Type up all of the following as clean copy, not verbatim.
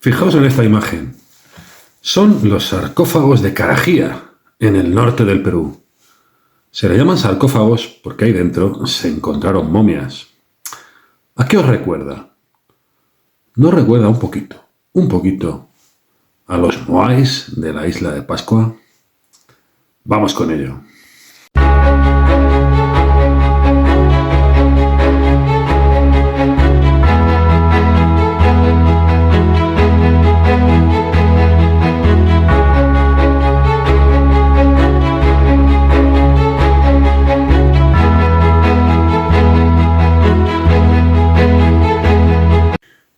Fijaos en esta imagen. Son los sarcófagos de Carajía, en el norte del Perú. Se le llaman sarcófagos porque ahí dentro se encontraron momias. ¿A qué os recuerda? ¿No recuerda un poquito a los moais de la isla de Pascua? Vamos con ello.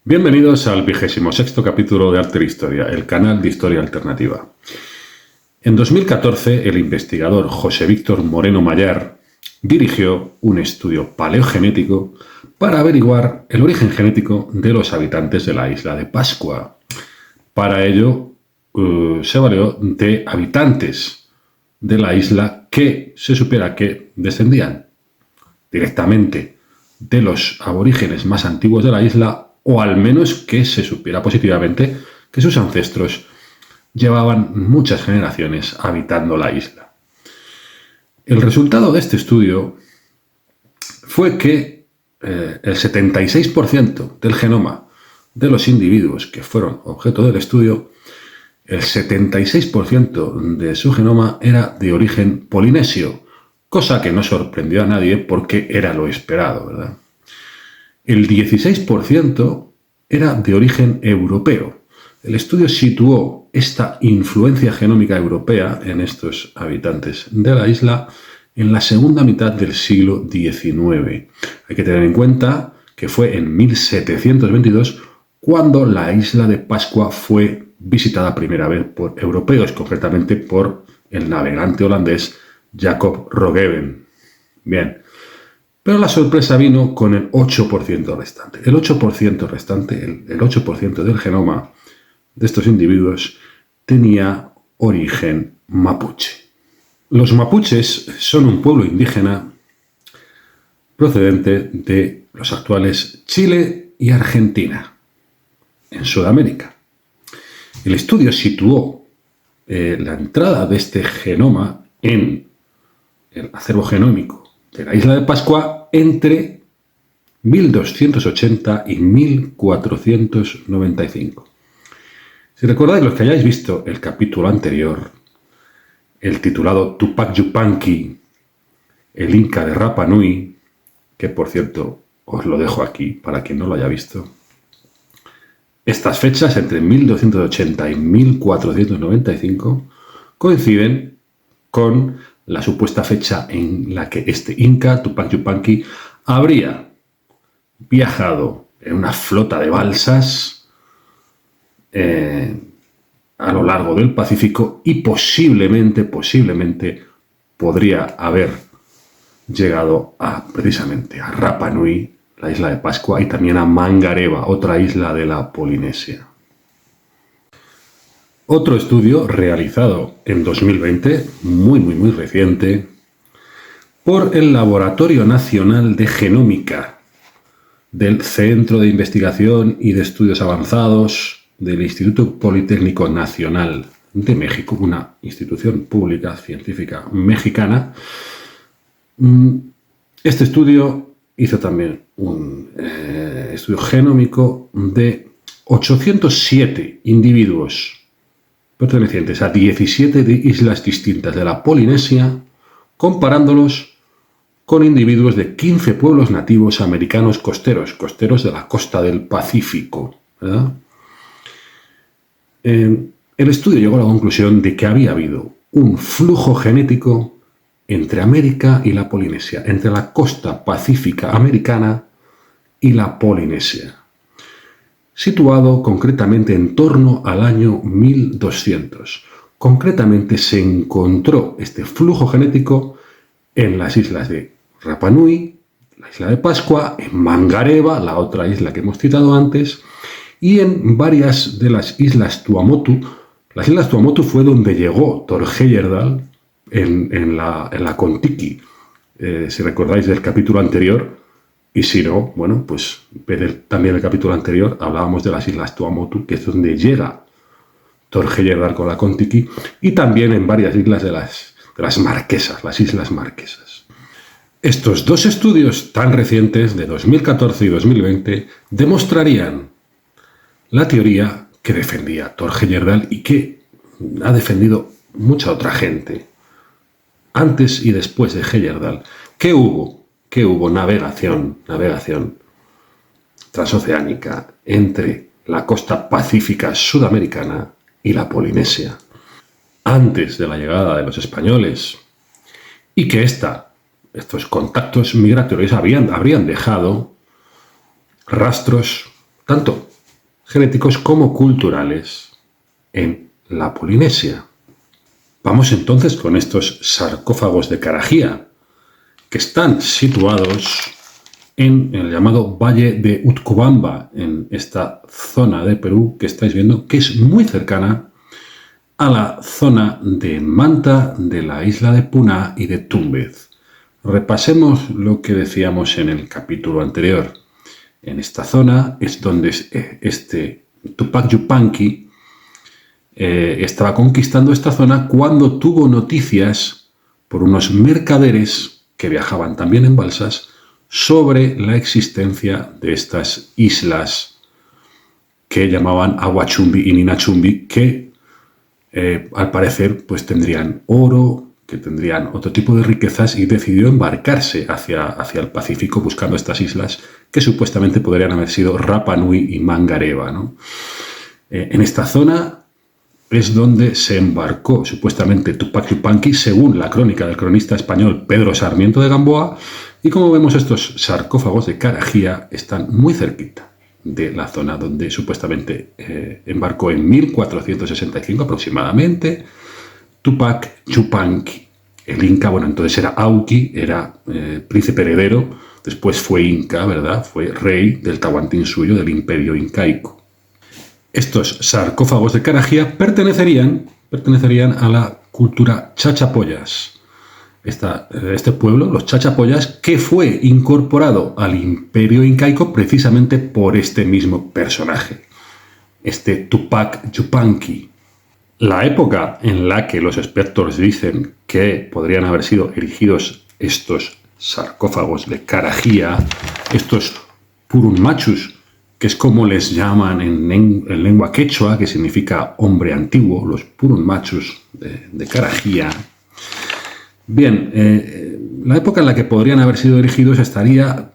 Bienvenidos al 26º capítulo de Arte e Historia, el canal de Historia Alternativa. En 2014, el investigador José Víctor Moreno Mayar dirigió un estudio paleogenético para averiguar el origen genético de los habitantes de la isla de Pascua. Para ello, se valió de habitantes de la isla que se supiera que descendían directamente de los aborígenes más antiguos de la isla, o al menos que se supiera positivamente que sus ancestros llevaban muchas generaciones habitando la isla. El resultado de este estudio fue que el 76% del genoma de los individuos que fueron objeto del estudio, el 76% de su genoma era de origen polinesio, cosa que no sorprendió a nadie porque era lo esperado, ¿verdad? El 16% era de origen europeo. El estudio situó esta influencia genómica europea en estos habitantes de la isla en la segunda mitad del siglo XIX. Hay que tener en cuenta que fue en 1722 cuando la isla de Pascua fue visitada primera vez por europeos, concretamente por el navegante holandés Jacob Roggeveen. Bien. Pero la sorpresa vino con el 8% restante. El 8% restante, el 8% del genoma de estos individuos tenía origen mapuche. Los mapuches son un pueblo indígena procedente de los actuales Chile y Argentina, en Sudamérica. El estudio situó la entrada de este genoma en el acervo genómico de la isla de Pascua entre 1280 y 1495. Si recordáis, los que hayáis visto el capítulo anterior, el titulado Tupac Yupanqui, el Inca de Rapa Nui, que por cierto os lo dejo aquí para quien no lo haya visto, estas fechas entre 1280 y 1495 coinciden con la supuesta fecha en la que este Inca, Tupac Yupanqui, habría viajado en una flota de balsas a lo largo del Pacífico y posiblemente podría haber llegado precisamente a Rapa Nui, la isla de Pascua, y también a Mangareva, otra isla de la Polinesia. Otro estudio realizado en 2020, muy reciente, por el Laboratorio Nacional de Genómica del Centro de Investigación y de Estudios Avanzados del Instituto Politécnico Nacional de México, una institución pública científica mexicana. Este estudio hizo también un estudio genómico de 807 individuos pertenecientes a 17 islas distintas de la Polinesia, comparándolos con individuos de 15 pueblos nativos americanos costeros de la costa del Pacífico, ¿verdad? El estudio llegó a la conclusión de que había habido un flujo genético entre América y la Polinesia, entre la costa pacífica americana y la Polinesia, situado concretamente en torno al año 1200. Concretamente se encontró este flujo genético en las islas de Rapa Nui, la isla de Pascua, en Mangareva, la otra isla que hemos citado antes, y en varias de las islas Tuamotu. Las islas Tuamotu fue donde llegó Thor Heyerdahl en la Kon-Tiki. Si recordáis del capítulo anterior, Y si no, bueno, pues ver también el capítulo anterior, hablábamos de las islas Tuamotu, que es donde llega Thor Heyerdahl con la Kon-Tiki, y también en varias islas de las Marquesas, las Islas Marquesas. Estos dos estudios tan recientes, de 2014 y 2020, demostrarían la teoría que defendía Thor Heyerdahl y que ha defendido mucha otra gente, antes y después de Heyerdahl. ¿Qué hubo? ¿Qué hubo? Navegación transoceánica entre la costa pacífica sudamericana y la Polinesia, antes de la llegada de los españoles, y que estos contactos migratorios habrían dejado rastros tanto genéticos como culturales en la Polinesia. Vamos entonces con estos sarcófagos de Carajía, que están situados en el llamado Valle de Utcubamba, en esta zona de Perú que estáis viendo, que es muy cercana a la zona de Manta, de la isla de Puná y de Túmbez. Repasemos lo que decíamos en el capítulo anterior. En esta zona es donde este Tupac Yupanqui estaba conquistando esta zona cuando tuvo noticias por unos mercaderes que viajaban también en balsas sobre la existencia de estas islas que llamaban Aguachumbi y Ninachumbi, que al parecer pues tendrían oro, que tendrían otro tipo de riquezas, y decidió embarcarse hacia el Pacífico buscando estas islas que supuestamente podrían haber sido Rapa Nui y Mangareva, ¿no? En esta zona es donde se embarcó supuestamente Tupac Yupanqui, según la crónica del cronista español Pedro Sarmiento de Gamboa, y como vemos, estos sarcófagos de Carajía están muy cerquita de la zona donde supuestamente embarcó en 1465 aproximadamente Tupac Yupanqui. El Inca, bueno, entonces era Auqui, era príncipe heredero, después fue Inca, ¿verdad? Fue rey del Tahuantinsuyo, del imperio incaico. Estos sarcófagos de Carajía pertenecerían a la cultura chachapoyas. Este pueblo, los chachapoyas, que fue incorporado al imperio incaico precisamente por este mismo personaje, este Tupac Yupanqui. La época en la que los expertos dicen que podrían haber sido erigidos estos sarcófagos de Carajía, estos purunmachus, que es como les llaman en lengua quechua, que significa hombre antiguo, los purunmachus de Carajía. Bien, la época en la que podrían haber sido erigidos estaría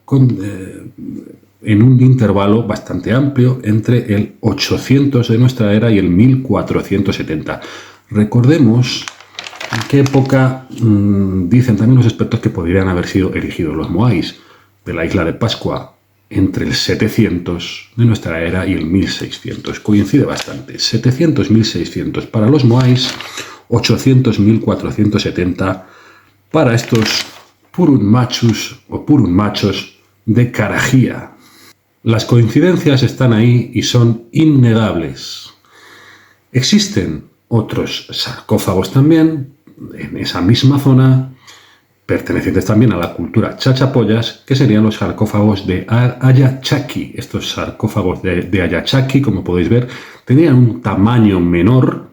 en un intervalo bastante amplio entre el 800 de nuestra era y el 1470. Recordemos en qué época dicen también los expertos que podrían haber sido erigidos los moais de la isla de Pascua, entre el 700 de nuestra era y el 1600. Coincide bastante. 700-1600 para los moais, 800-1470 para estos purunmachus o purunmachos de Carajía. Las coincidencias están ahí y son innegables. Existen otros sarcófagos también en esa misma zona, pertenecientes también a la cultura chachapoyas, que serían los sarcófagos de Ayachaki. Estos sarcófagos de Ayachaki, como podéis ver, tenían un tamaño menor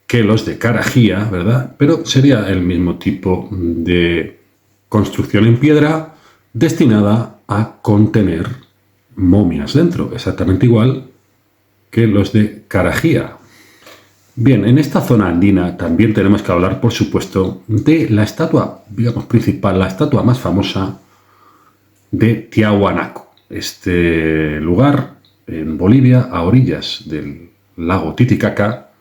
que los de Carajía, ¿verdad? Pero sería el mismo tipo de construcción en piedra destinada a contener momias dentro, exactamente igual que los de Carajía. Bien, en esta zona andina también tenemos que hablar, por supuesto, de la estatua, digamos, principal, la estatua más famosa de Tiahuanaco. Este lugar en Bolivia, a orillas del lago Titicaca,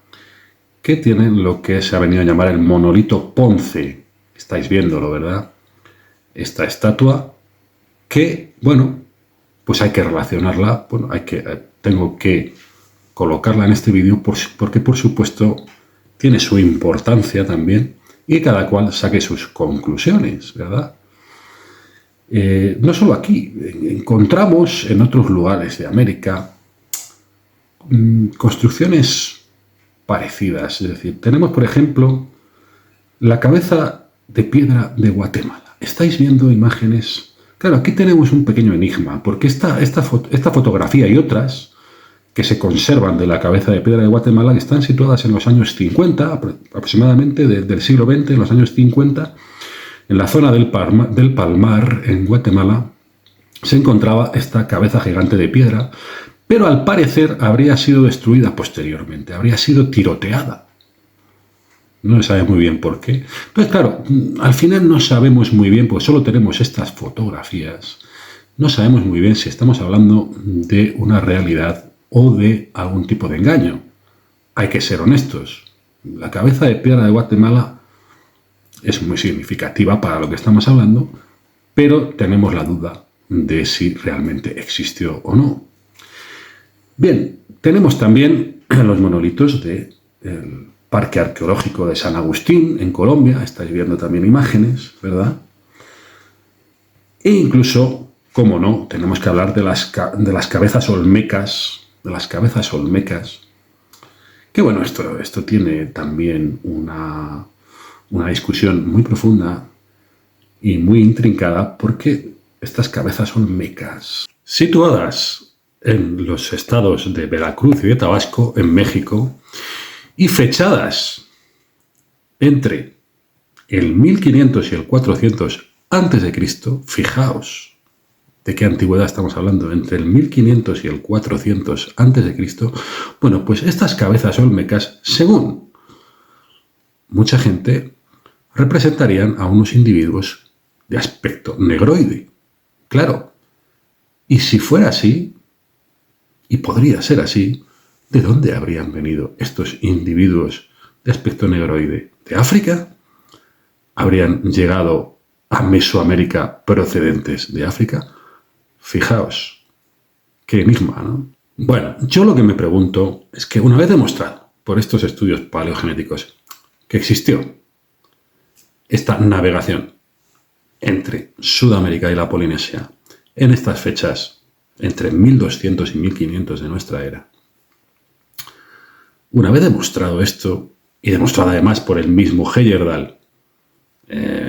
que tiene lo que se ha venido a llamar el monolito Ponce. Estáis viéndolo, ¿verdad? Esta estatua que, bueno, pues hay que relacionarla, bueno, tengo que colocarla en este vídeo porque, por supuesto, tiene su importancia también y cada cual saque sus conclusiones, ¿verdad? No solo aquí, encontramos en otros lugares de América construcciones parecidas. Es decir, tenemos, por ejemplo, la cabeza de piedra de Guatemala. Estáis viendo imágenes Claro, aquí tenemos un pequeño enigma, porque esta fotografía y otras que se conservan de la cabeza de piedra de Guatemala, que están situadas en los años 50, aproximadamente del siglo XX, en los años 50, en la zona del Palmar, en Guatemala, se encontraba esta cabeza gigante de piedra, pero al parecer habría sido destruida posteriormente, habría sido tiroteada. No se sabe muy bien por qué. Entonces, claro, al final no sabemos muy bien, porque solo tenemos estas fotografías, no sabemos muy bien si estamos hablando de una realidad o de algún tipo de engaño. Hay que ser honestos. La cabeza de piedra de Guatemala es muy significativa para lo que estamos hablando, pero tenemos la duda de si realmente existió o no. Bien, tenemos también los monolitos del Parque Arqueológico de San Agustín, en Colombia. Estáis viendo también imágenes, ¿verdad? E incluso, cómo no, tenemos que hablar de las cabezas olmecas, que bueno, esto tiene también una discusión muy profunda y muy intrincada, porque estas cabezas olmecas, situadas en los estados de Veracruz y de Tabasco, en México, y fechadas entre el 1500 y el 400 a.C., fijaos de qué antigüedad estamos hablando, entre el 1500 y el 400 a.C., bueno, pues estas cabezas olmecas, según mucha gente, representarían a unos individuos de aspecto negroide. Claro, y si fuera así, y podría ser así, ¿de dónde habrían venido estos individuos de aspecto negroide? ¿De África? ¿Habrían llegado a Mesoamérica procedentes de África? Fijaos, qué enigma, ¿no? Bueno, yo lo que me pregunto es que una vez demostrado por estos estudios paleogenéticos que existió esta navegación entre Sudamérica y la Polinesia en estas fechas entre 1200 y 1500 de nuestra era, una vez demostrado esto, y demostrado además por el mismo Heyerdahl,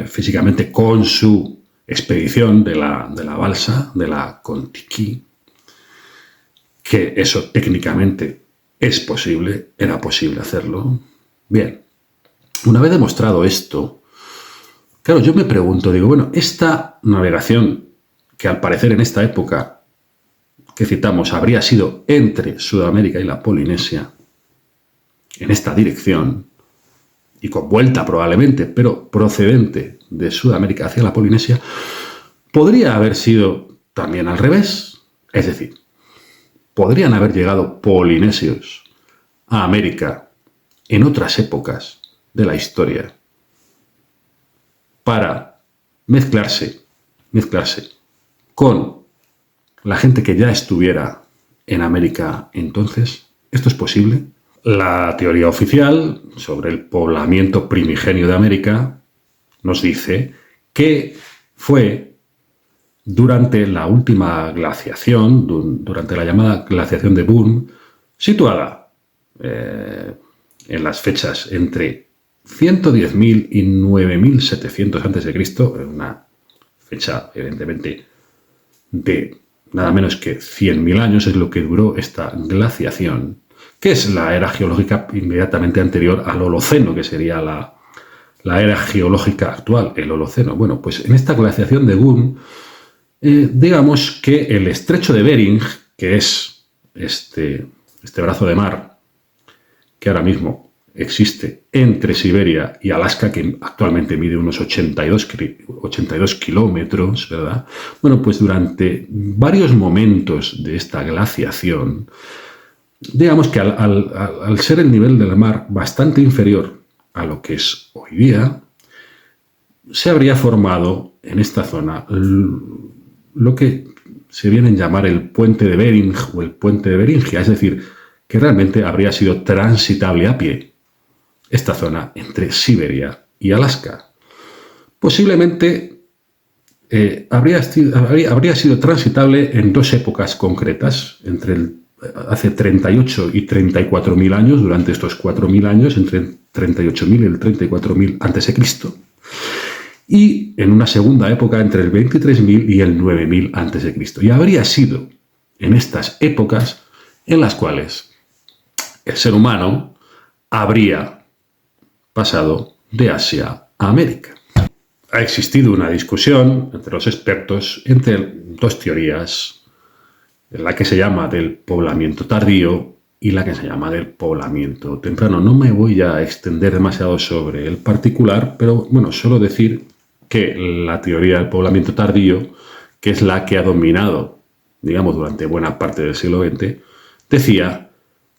físicamente con su expedición de la balsa, de la Kon-Tiki, que eso técnicamente es posible, era posible hacerlo. Bien, una vez demostrado esto, claro, yo me pregunto, digo, bueno, esta navegación, que al parecer en esta época que citamos habría sido entre Sudamérica y la Polinesia, en esta dirección, y con vuelta probablemente, pero procedente de Sudamérica hacia la Polinesia, podría haber sido también al revés. Es decir, podrían haber llegado polinesios a América en otras épocas de la historia para mezclarse con la gente que ya estuviera en América entonces. ¿Esto es posible? La teoría oficial sobre el poblamiento primigenio de América nos dice que fue durante la última glaciación, durante la llamada glaciación de Boone, situada en las fechas entre 110.000 y 9.700 a.C., una fecha evidentemente de nada menos que 100.000 años, es lo que duró esta glaciación, que es la era geológica inmediatamente anterior al Holoceno, que sería la era geológica actual, el Holoceno. Bueno, pues en esta glaciación de Boone, digamos que el estrecho de Bering, que es este brazo de mar que ahora mismo existe entre Siberia y Alaska, que actualmente mide unos 82 kilómetros, ¿verdad? Bueno, pues durante varios momentos de esta glaciación, digamos que al ser el nivel del mar bastante inferior a lo que es hoy día, se habría formado en esta zona lo que se viene a llamar el puente de Bering o el puente de Beringia, es decir, que realmente habría sido transitable a pie esta zona entre Siberia y Alaska. Posiblemente habría sido transitable en dos épocas concretas, hace 38 y 34.000 años, durante estos 4.000 años, entre 38.000 y el 34.000 a.C., y en una segunda época entre el 23.000 y el 9.000 a.C. Y habría sido en estas épocas en las cuales el ser humano habría pasado de Asia a América. Ha existido una discusión entre los expertos entre dos teorías, la que se llama del poblamiento tardío y la que se llama del poblamiento temprano. No me voy a extender demasiado sobre el particular, pero bueno, solo decir que la teoría del poblamiento tardío, que es la que ha dominado, digamos, durante buena parte del siglo XX, decía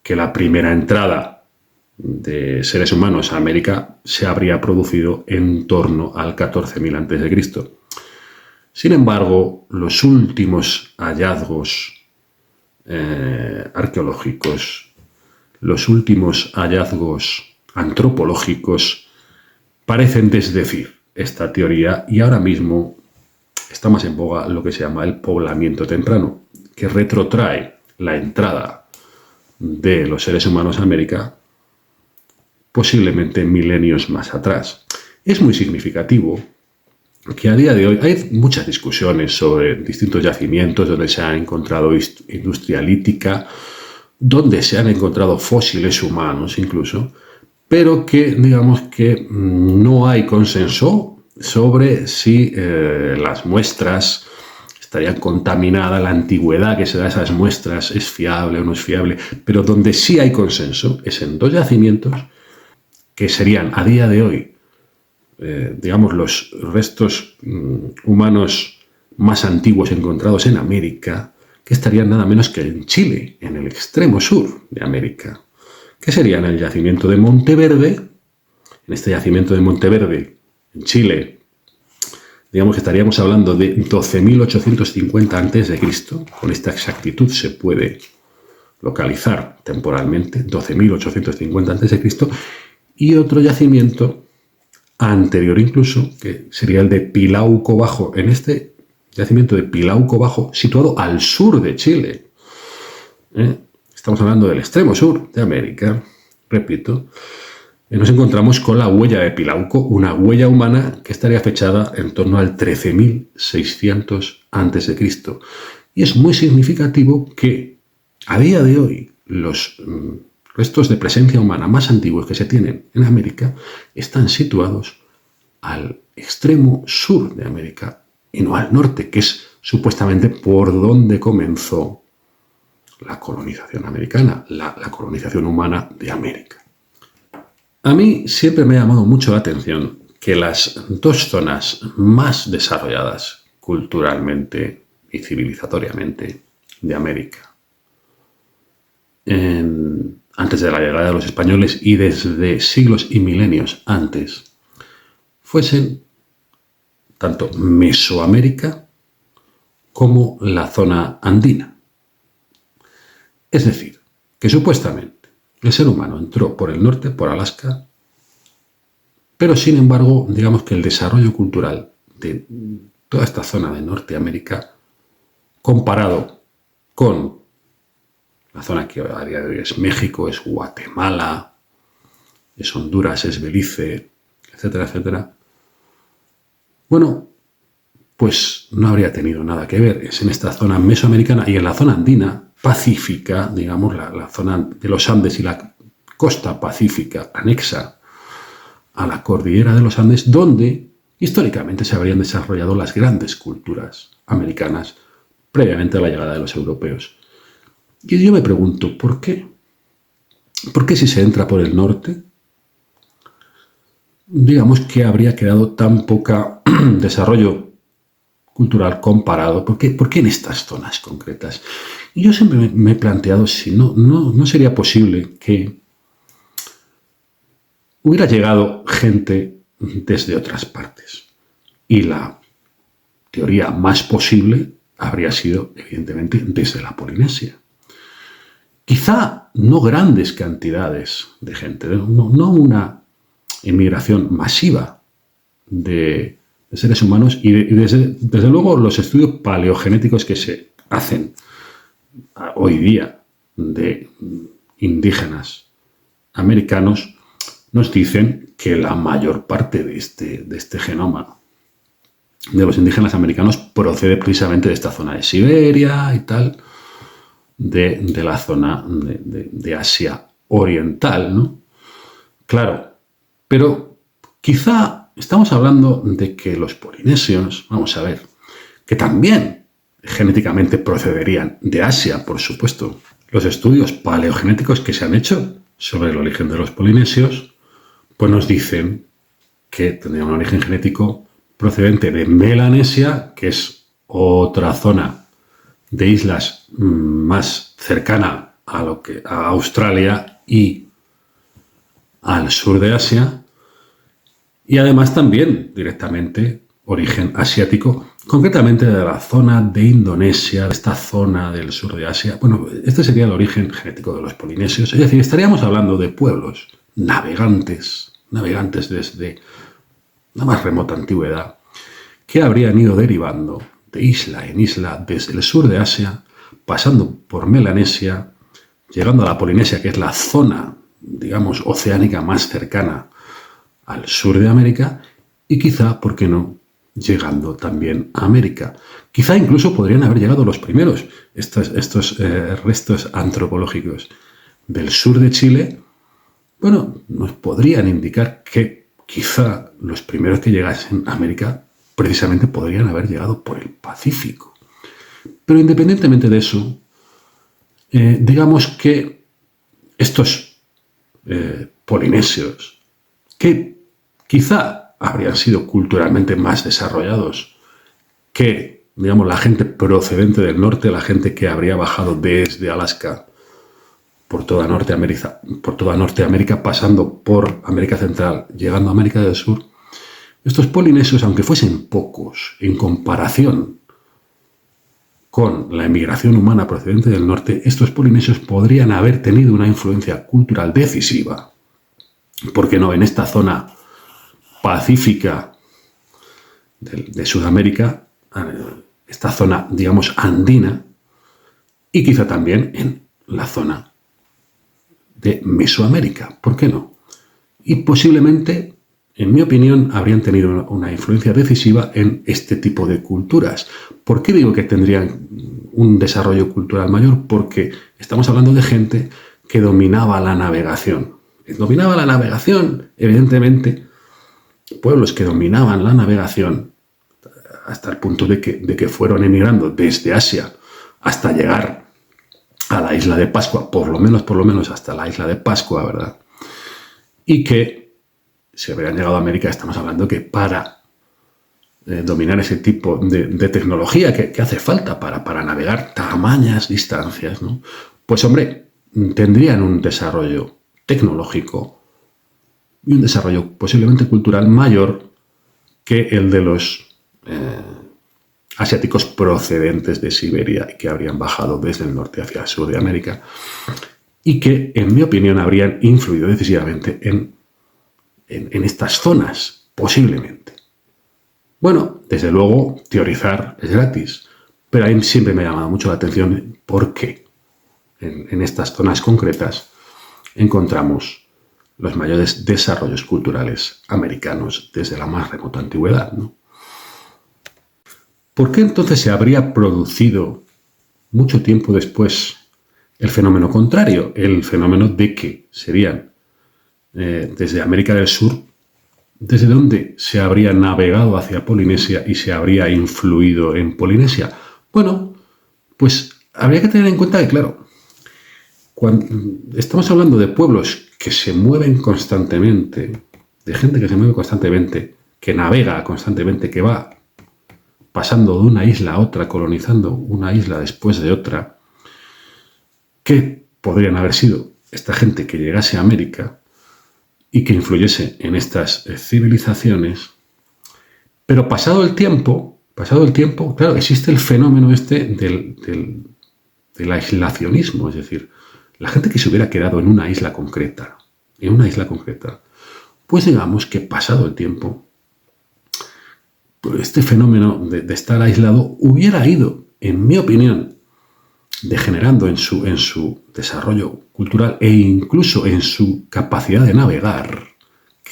que la primera entrada de seres humanos a América se habría producido en torno al 14.000 a.C. Sin embargo, los últimos hallazgos arqueológicos, los últimos hallazgos antropológicos parecen desdecir esta teoría y ahora mismo está más en boga lo que se llama el poblamiento temprano, que retrotrae la entrada de los seres humanos a América posiblemente milenios más atrás. Es muy significativo que a día de hoy hay muchas discusiones sobre distintos yacimientos donde se ha encontrado industria lítica, donde se han encontrado fósiles humanos incluso, pero que digamos que no hay consenso sobre si las muestras estarían contaminadas, la antigüedad que se da a esas muestras es fiable o no es fiable, pero donde sí hay consenso es en dos yacimientos que serían a día de hoy, digamos, los restos humanos más antiguos encontrados en América, que estarían nada menos que en Chile, en el extremo sur de América, que serían el yacimiento de Monteverde. En este yacimiento de Monteverde, en Chile, digamos que estaríamos hablando de 12.850 a.C., con esta exactitud se puede localizar temporalmente, 12.850 a.C., y otro yacimiento anterior incluso, que sería el de Pilauco Bajo, en este yacimiento de Pilauco Bajo, situado al sur de Chile. Estamos hablando del extremo sur de América, repito. Nos encontramos con la huella de Pilauco, una huella humana que estaría fechada en torno al 13.600 a.C. Y es muy significativo que a día de hoy los restos de presencia humana más antiguos que se tienen en América están situados al extremo sur de América y no al norte, que es supuestamente por donde comenzó la colonización americana, la colonización humana de América. A mí siempre me ha llamado mucho la atención que las dos zonas más desarrolladas culturalmente y civilizatoriamente de América, antes de la llegada de los españoles y desde siglos y milenios antes, fuesen tanto Mesoamérica como la zona andina. Es decir, que supuestamente el ser humano entró por el norte, por Alaska, pero sin embargo, digamos que el desarrollo cultural de toda esta zona de Norteamérica, comparado con la zona que a día de hoy es México, es Guatemala, es Honduras, es Belice, etcétera, etcétera, bueno, pues no habría tenido nada que ver. Es en esta zona mesoamericana y en la zona andina, pacífica, digamos, la zona de los Andes y la costa pacífica anexa a la cordillera de los Andes, donde históricamente se habrían desarrollado las grandes culturas americanas previamente a la llegada de los europeos. Y yo me pregunto, ¿por qué? ¿Por qué si se entra por el norte, digamos que habría quedado tan poca desarrollo cultural comparado? ¿Por qué en estas zonas concretas? Y yo siempre me he planteado si no sería posible que hubiera llegado gente desde otras partes. Y la teoría más posible habría sido, evidentemente, desde la Polinesia. Quizá no grandes cantidades de gente, no una inmigración masiva de seres humanos y desde luego los estudios paleogenéticos que se hacen hoy día de indígenas americanos nos dicen que la mayor parte de este genoma de los indígenas americanos procede precisamente de esta zona de Siberia y tal, de la zona de Asia Oriental, ¿no? Claro, pero quizá estamos hablando de que los polinesios, vamos a ver, que también genéticamente procederían de Asia, por supuesto. Los estudios paleogenéticos que se han hecho sobre el origen de los polinesios, pues nos dicen que tendrían un origen genético procedente de Melanesia, que es otra zona de islas más cercana a Australia y al sur de Asia, y además también directamente origen asiático, concretamente de la zona de Indonesia, de esta zona del sur de Asia. Bueno, este sería el origen genético de los polinesios, es decir, estaríamos hablando de pueblos navegantes desde la más remota antigüedad, que habrían ido derivando de isla en isla desde el sur de Asia, pasando por Melanesia, llegando a la Polinesia, que es la zona, digamos, oceánica más cercana al sur de América, y quizá, ¿por qué no?, llegando también a América. Quizá incluso podrían haber llegado los primeros, estos restos antropológicos del sur de Chile. Bueno, nos podrían indicar que quizá los primeros que llegasen a América precisamente podrían haber llegado por el Pacífico. Pero independientemente de eso, digamos que estos polinesios, que quizá habrían sido culturalmente más desarrollados que, digamos, la gente procedente del norte, la gente que habría bajado desde Alaska por toda Norteamérica, pasando por América Central, llegando a América del Sur. Estos polinesios, aunque fuesen pocos en comparación con la emigración humana procedente del norte, estos polinesios podrían haber tenido una influencia cultural decisiva, ¿por qué no?, en esta zona pacífica de Sudamérica, esta zona, digamos, andina, y quizá también en la zona de Mesoamérica, ¿por qué no? Y posiblemente, en mi opinión, habrían tenido una influencia decisiva en este tipo de culturas. ¿Por qué digo que tendrían un desarrollo cultural mayor? Porque estamos hablando de gente que dominaba la navegación. Dominaba la navegación, evidentemente, pueblos que dominaban la navegación hasta el punto de que fueron emigrando desde Asia hasta llegar a la isla de Pascua, por lo menos hasta la isla de Pascua, ¿verdad? Y que si habrían llegado a América, estamos hablando que para dominar ese tipo de tecnología que hace falta para navegar tamañas distancias, ¿no? Pues hombre, tendrían un desarrollo tecnológico y un desarrollo posiblemente cultural mayor que el de los asiáticos procedentes de Siberia y que habrían bajado desde el norte hacia el sur de América y que, en mi opinión, habrían influido decisivamente en estas zonas, posiblemente. Bueno, desde luego, teorizar es gratis, pero a mí siempre me ha llamado mucho la atención por qué en estas zonas concretas encontramos los mayores desarrollos culturales americanos desde la más remota antigüedad, ¿no? ¿Por qué entonces se habría producido mucho tiempo después el fenómeno contrario? El fenómeno de que serían desde América del Sur, desde donde se habría navegado hacia Polinesia y se habría influido en Polinesia. Bueno, pues habría que tener en cuenta que, claro, cuando estamos hablando de pueblos que se mueven constantemente, de gente que se mueve constantemente, que navega constantemente, que va pasando de una isla a otra, colonizando una isla después de otra, ¿qué podrían haber sido esta gente que llegase a América y que influyese en estas civilizaciones? Pero pasado el tiempo, claro, existe el fenómeno este del aislacionismo, es decir, la gente que se hubiera quedado en una isla concreta, pues digamos que pasado el tiempo, pues este fenómeno de estar aislado hubiera ido, en mi opinión, degenerando en su desarrollo cultural e incluso en su capacidad de navegar.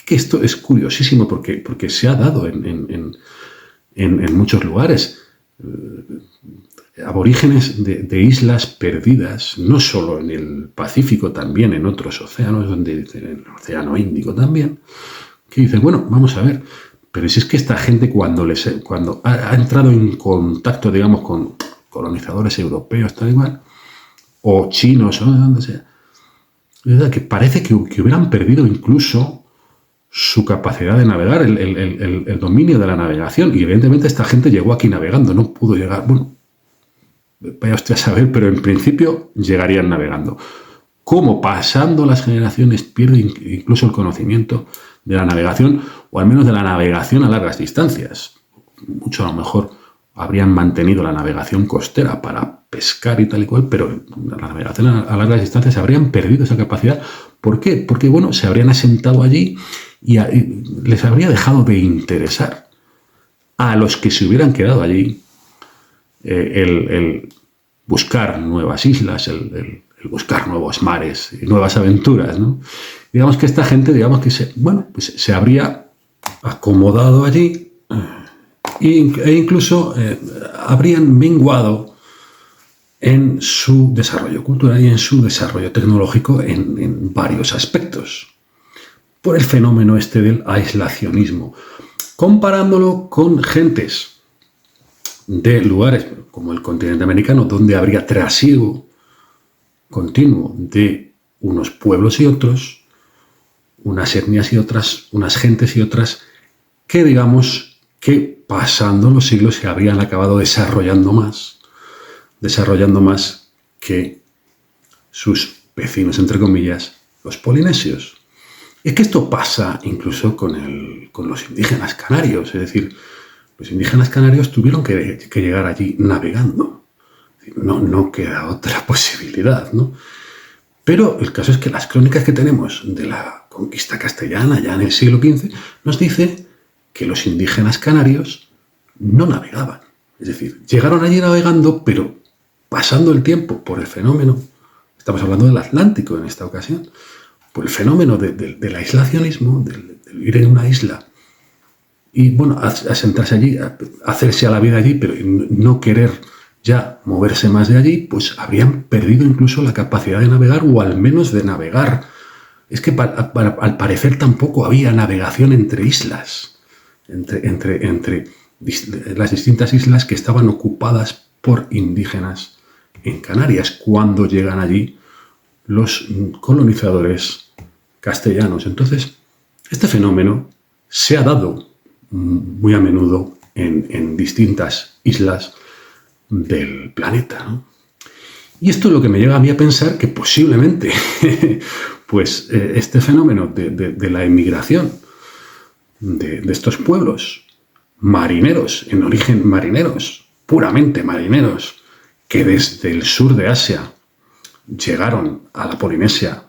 Que esto es curiosísimo porque se ha dado en en muchos lugares. Aborígenes de islas perdidas, no solo en el Pacífico, también en otros océanos, en el Océano Índico también, que dicen, bueno, vamos a ver, pero si es que esta gente cuando ha entrado en contacto, digamos, con colonizadores europeos, tal igual, o chinos, o de donde sea, ¿verdad? Que parece que hubieran perdido incluso su capacidad de navegar, el dominio de la navegación, y evidentemente esta gente llegó aquí navegando, no pudo llegar, bueno, vaya usted a saber, pero en principio llegarían navegando. ¿Cómo pasando las generaciones pierde incluso el conocimiento de la navegación, o al menos de la navegación a largas distancias? Mucho a lo mejor habrían mantenido la navegación costera para pescar y tal y cual, pero la navegación a largas distancias habrían perdido esa capacidad. ¿Por qué? Porque, bueno, se habrían asentado allí y les habría dejado de interesar a los que se hubieran quedado allí el buscar nuevas islas, el buscar nuevos mares y nuevas aventuras, ¿no? Digamos que esta gente, digamos que se habría acomodado allí e incluso habrían menguado en su desarrollo cultural y en su desarrollo tecnológico en varios aspectos, por el fenómeno este del aislacionismo, comparándolo con gentes de lugares como el continente americano, donde habría trasiego continuo de unos pueblos y otros, unas etnias y otras, unas gentes y otras, que digamos que pasando los siglos se habrían acabado desarrollando más que sus vecinos, entre comillas, los polinesios. Y es que esto pasa incluso con los indígenas canarios, es decir, los indígenas canarios tuvieron que llegar allí navegando. No queda otra posibilidad, ¿no? Pero el caso es que las crónicas que tenemos de la conquista castellana ya en el siglo XV nos dice que los indígenas canarios no navegaban. Es decir, llegaron allí navegando, pero pasando el tiempo por el fenómeno, estamos hablando del Atlántico en esta ocasión, por el fenómeno del aislacionismo, del vivir en una isla, y bueno, asentarse allí, hacerse a la vida allí, pero no querer ya moverse más de allí, pues habrían perdido incluso la capacidad de navegar, o al menos de navegar. Es que al parecer tampoco había navegación entre islas, entre las distintas islas que estaban ocupadas por indígenas en Canarias, cuando llegan allí los colonizadores castellanos. Entonces, este fenómeno se ha dado muy a menudo en distintas islas del planeta, ¿no? Y esto es lo que me lleva a mí a pensar que posiblemente pues, este fenómeno de la emigración de estos pueblos marineros, en origen marineros, puramente marineros, que desde el sur de Asia llegaron a la Polinesia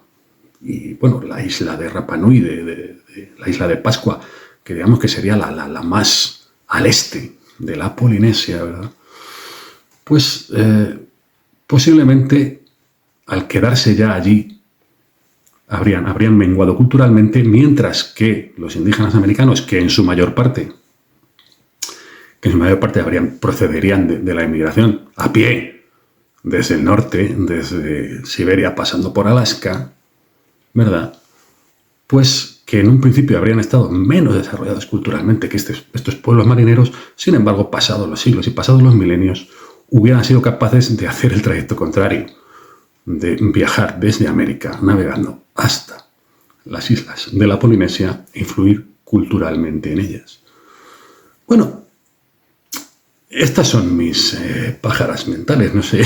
y, bueno, la isla de Rapa Nui, la isla de Pascua, que digamos que sería la más al este de la Polinesia, ¿verdad? Pues posiblemente al quedarse ya allí habrían menguado culturalmente, mientras que los indígenas americanos, que en su mayor parte procederían de la emigración a pie, desde el norte, desde Siberia, pasando por Alaska, ¿verdad? Pues que en un principio habrían estado menos desarrollados culturalmente que estos pueblos marineros, sin embargo, pasados los siglos y pasados los milenios, hubieran sido capaces de hacer el trayecto contrario, de viajar desde América navegando hasta las islas de la Polinesia e influir culturalmente en ellas. Bueno, estas son mis pájaras mentales, no sé,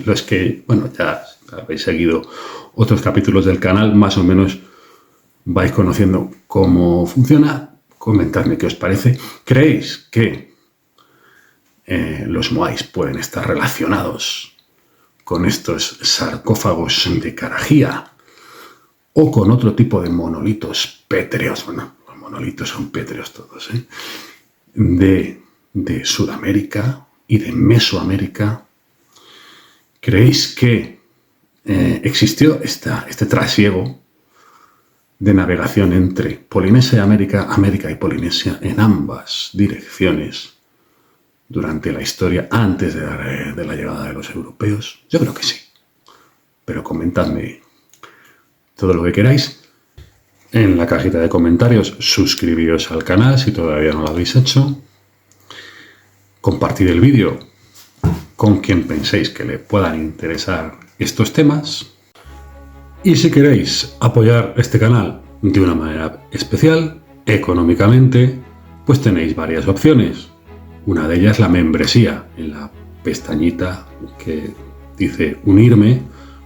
los que, bueno, ya habéis seguido otros capítulos del canal, más o menos vais conociendo cómo funciona. Comentadme qué os parece. ¿Creéis que los moais pueden estar relacionados con estos sarcófagos de Carajía o con otro tipo de monolitos pétreos? Bueno, los monolitos son pétreos todos, de Sudamérica y de Mesoamérica. ¿Creéis que existió este trasiego de navegación entre Polinesia y América y Polinesia en ambas direcciones? durante la historia antes de la llegada de los europeos? Yo creo que sí. Pero comentadme todo lo que queráis. En la cajita de comentarios, suscribíos al canal si todavía no lo habéis hecho. Compartid el vídeo con quien penséis que le puedan interesar estos temas. Y si queréis apoyar este canal de una manera especial, económicamente, pues tenéis varias opciones. Una de ellas es la membresía. En la pestañita que dice unirme,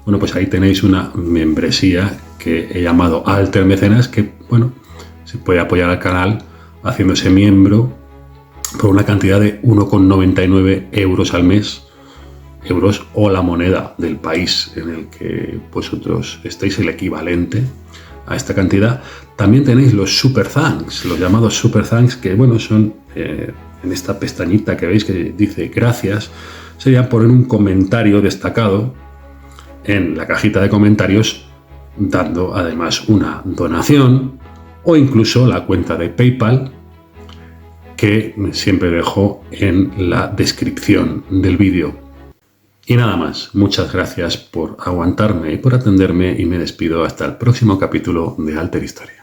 bueno, pues ahí tenéis una membresía que he llamado Alter Mecenas, que, bueno, se puede apoyar al canal haciéndose miembro por una cantidad de 1,99 euros al mes, euros o la moneda del país en el que vosotros estéis, el equivalente a esta cantidad. También tenéis los Super Thanks, los llamados Super Thanks, que, bueno, son en esta pestañita que veis que dice gracias, sería poner un comentario destacado en la cajita de comentarios, dando además una donación o incluso la cuenta de PayPal, que siempre dejo en la descripción del vídeo. Y nada más, muchas gracias por aguantarme y por atenderme, y me despido hasta el próximo capítulo de Alter Historia.